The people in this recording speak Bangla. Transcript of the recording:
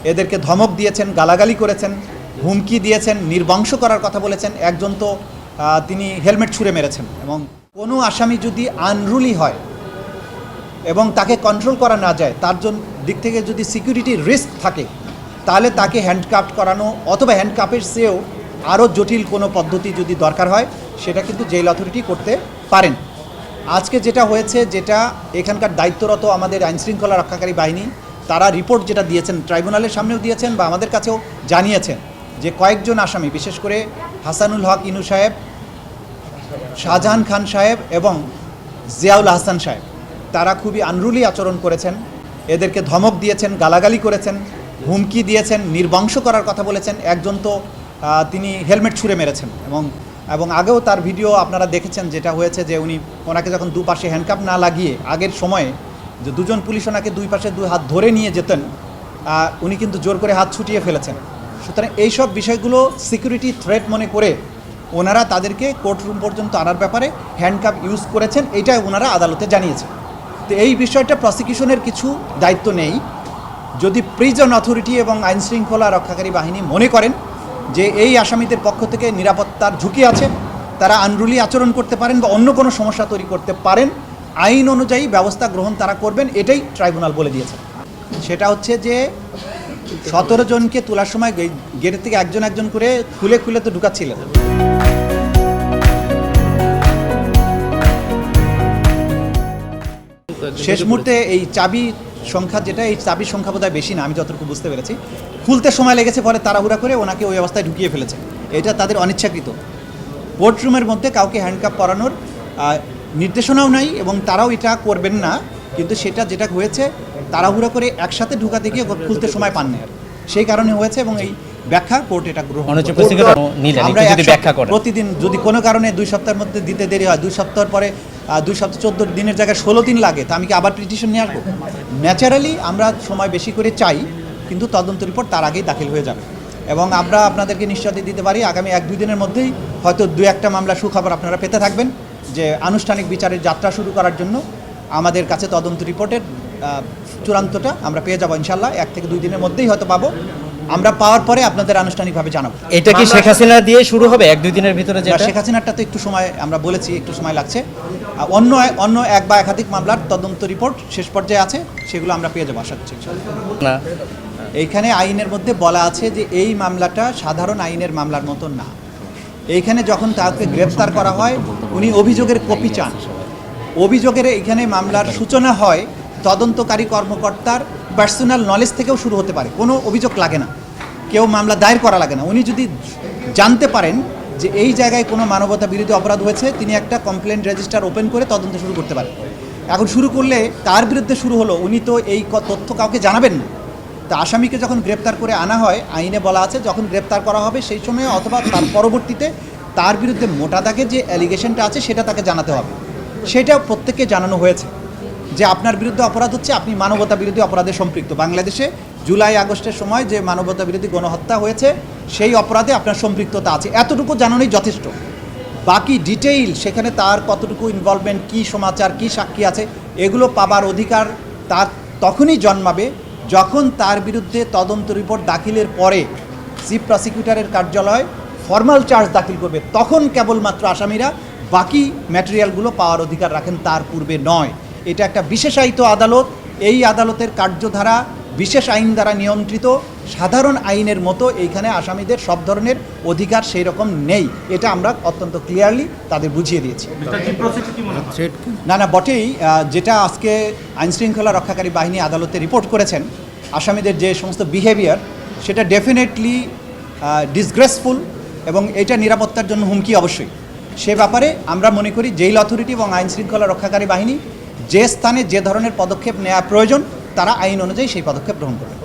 এদেরকে ধমক দিয়েছেন, গালাগালি করেছেন, হুমকি দিয়েছেন, নির্বংশ করার কথা বলেছেন। একজন তো তিনি হেলমেট ছুঁড়ে মেরেছেন। এবং কোনো আসামি যদি আনরুলি হয় এবং তাকে কন্ট্রোল করা না যায়, তার জন্য দিক থেকে যদি সিকিউরিটি রিস্ক থাকে, তাহলে তাকে হ্যান্ডকাফ করানো অথবা হ্যান্ডকাফের চেয়েও আরও জটিল কোনো পদ্ধতি যদি দরকার হয়, সেটা কিন্তু জেল অথরিটি করতে পারেন। আজকে যেটা হয়েছে, যেটা এখানকার দায়িত্বরত আমাদের আইনশৃঙ্খলা রক্ষাকারী বাহিনী, তারা রিপোর্ট যেটা দিয়েছেন ট্রাইব্যুনালের সামনেও দিয়েছেন বা আমাদের কাছেও জানিয়েছেন যে কয়েকজন আসামি, বিশেষ করে হাসানুল হক ইনু সাহেব, শাহজাহান খান সাহেব এবং জিয়াউল হাসান সাহেব, তারা খুবই আনরুলি আচরণ করেছেন। এদেরকে ধমক দিয়েছেন, গালাগালি করেছেন, হুমকি দিয়েছেন, নির্বংশ করার কথা বলেছেন। একজন তো তিনি হেলমেট ছুঁড়ে মেরেছেন এবং আগেও তার ভিডিও আপনারা দেখেছেন, যেটা হয়েছে যে ওনাকে যখন দুপাশে হ্যান্ডকাপ না লাগিয়ে আগের সময়ে যে দুজন পুলিশ ওনাকে দুই পাশে দুই হাত ধরে নিয়ে যেতেন, উনি কিন্তু জোর করে হাত ছুটিয়ে ফেলেছেন। সুতরাং এইসব বিষয়গুলো সিকিউরিটি থ্রেট মনে করে ওনারা তাদেরকে কোর্টরুম পর্যন্ত আনার ব্যাপারে হ্যান্ডকাপ ইউজ করেছেন, এইটাই ওনারা আদালতে জানিয়েছেন। তো এই বিষয়টা প্রসিকিউশনের কিছু দায়িত্ব নেই। যদি প্রিজন অথরিটি এবং আইনশৃঙ্খলা রক্ষাকারী বাহিনী মনে করেন যে এই আসামিদের পক্ষ থেকে নিরাপত্তার ঝুঁকি আছে, তারা আনরুলি আচরণ করতে পারেন বা অন্য কোনো সমস্যা তৈরি করতে পারেন, আইন অনুযায়ী ব্যবস্থা গ্রহণ তারা করবেন, এটাই ট্রাইব্যুনাল বলে দিয়েছে। সেটা হচ্ছে যে 17 জনকে তোলার সময় গেটের থেকে একজন একজন করে খুলে খুলে তো ঢুকাচ্ছিলেন। শেষ মুহূর্তে এই চাবি সংখ্যা, যেটা এই চাবির সংখ্যা বোধহয় বেশি না, আমি যতটুকু বুঝতে পেরেছি, খুলতে সময় লেগেছে, পরে তাড়াহুড়া করে ওনাকে ওই অবস্থায় ঢুকিয়ে ফেলেছে। এটা তাদের অনিচ্ছাকৃত। কোর্টরুমের মধ্যে কাউকে হ্যান্ডকাপ পরানোর নির্দেশনাও নাই এবং তারাও এটা করবেন না, কিন্তু সেটা যেটা হয়েছে তাড়াহুড়া করে একসাথে ঢুকাতে গিয়ে খুলতে সময় পান না, সেই কারণে হয়েছে। এবং এই ব্যাখ্যা কোর্ট এটা গ্রহণ আমরা প্রতিদিন যদি কোনো কারণে 2 সপ্তাহের মধ্যে দিতে দেরি হয়, 2 সপ্তাহ পরে 2 সপ্তাহ 14 দিনের জায়গায় 16 দিন লাগে, তা আমি কি আবার পিটিশন নিয়ে আসবো? ন্যাচারালি আমরা সময় বেশি করে চাই, কিন্তু তদন্ত রিপোর্ট তার আগেই দাখিল হয়ে যাবে। এবং আমরা আপনাদেরকে নিশ্চয়তা দিতে পারি, আগামী 1-2 দিনের মধ্যেই হয়তো 2-1টা মামলা সুখবর আপনারা পেতে থাকবেন, যে আনুষ্ঠানিক বিচারের যাত্রা শুরু করার জন্য আমাদের কাছে তদন্ত রিপোর্টের চূড়ান্তটা আমরা পেয়ে যাবো ইনশাল্লাহ। 1 থেকে 2 দিনের মধ্যেই হয়তো পাবো। আমরা পাওয়ার পরে আপনাদের আনুষ্ঠানিকভাবে জানাবো। এটা কি শেখ হাসিনা দিয়ে শুরু হবে 1-2 দিনের ভিতরে? শেখ হাসিনারটা তো একটু সময়, আমরা বলেছি একটু সময় লাগছে। অন্য 1 বা একাধিক মামলার তদন্ত রিপোর্ট শেষ পর্যায়ে আছে, সেগুলো আমরা পেয়ে যাবো আশা করছি না। এইখানে আইনের মধ্যে বলা আছে যে এই মামলাটা সাধারণ আইনের মামলার মতো না। এইখানে যখন তাকে গ্রেফতার করা হয়, উনি অভিযোগের কপি চান। অভিযোগের এইখানে মামলার সূচনা হয় তদন্তকারী কর্মকর্তার পার্সোনাল নলেজ থেকেও শুরু হতে পারে, কোনো অভিযোগ লাগে না, কেউ মামলা দায়ের করা লাগে না। উনি যদি জানতে পারেন যে এই জায়গায় কোনো মানবতা বিরোধী অপরাধ হয়েছে, তিনি একটা কমপ্লেন রেজিস্টার ওপেন করে তদন্ত শুরু করতে পারেন। এখন শুরু করলে তার বিরুদ্ধে শুরু হলো, উনি তো এই তথ্য কাউকে জানাবেন না। তা আসামিকে যখন গ্রেপ্তার করে আনা হয়, আইনে বলা আছে যখন গ্রেপ্তার করা হবে সেই সময় অথবা তার পরবর্তীতে তার বিরুদ্ধে মোটা দাগে যে অ্যালিগেশনটা আছে সেটা তাকে জানাতে হবে। সেটা প্রত্যেককে জানানো হয়েছে যে আপনার বিরুদ্ধে অপরাধ হচ্ছে, আপনি মানবতা বিরোধী অপরাধে সম্পৃক্ত। বাংলাদেশে জুলাই আগস্টের সময় যে মানবতা বিরোধী গণহত্যা হয়েছে, সেই অপরাধে আপনার সম্পৃক্ততা আছে, এতটুকু জানানোই যথেষ্ট। বাকি ডিটেইল সেখানে তার কতটুকু ইনভলভমেন্ট, কী সমাচার, কী সাক্ষী আছে, এগুলো পাবার অধিকার তার তখনই জন্মাবে যখন তার বিরুদ্ধে তদন্ত রিপোর্ট দাখিলের পরে চিফ প্রসিকিউটরের কার্যালয় ফর্মাল চার্জ দাখিল করবে, তখন কেবলমাত্র আসামিরা বাকি ম্যাটেরিয়ালগুলো পাওয়ার অধিকার রাখেন, তার পূর্বে নয়। এটা একটা বিশেষায়িত আদালত। এই আদালতের কার্যধারা বিশেষ আইন দ্বারা নিয়ন্ত্রিত। সাধারণ আইনের মতো এইখানে আসামিদের সব ধরনের অধিকার সেই রকম নেই, এটা আমরা অত্যন্ত ক্লিয়ারলি তাদের বুঝিয়ে দিয়েছি। না বটেই, যেটা আজকে আইনশৃঙ্খলা রক্ষাকারী বাহিনী আদালতে রিপোর্ট করেছেন, আসামিদের যে সমস্ত বিহেভিয়ার, সেটা ডেফিনেটলি ডিসগ্রেসফুল এবং এটা নিরাপত্তার জন্য হুমকি অবশ্যই। সে ব্যাপারে আমরা মনে করি জেল অথরিটি এবং আইনশৃঙ্খলা রক্ষাকারী বাহিনী যে স্থানে যে ধরনের পদক্ষেপ নেওয়া প্রয়োজন, তারা আইন অনুযায়ী সেই পদক্ষেপ গ্রহণ করবে।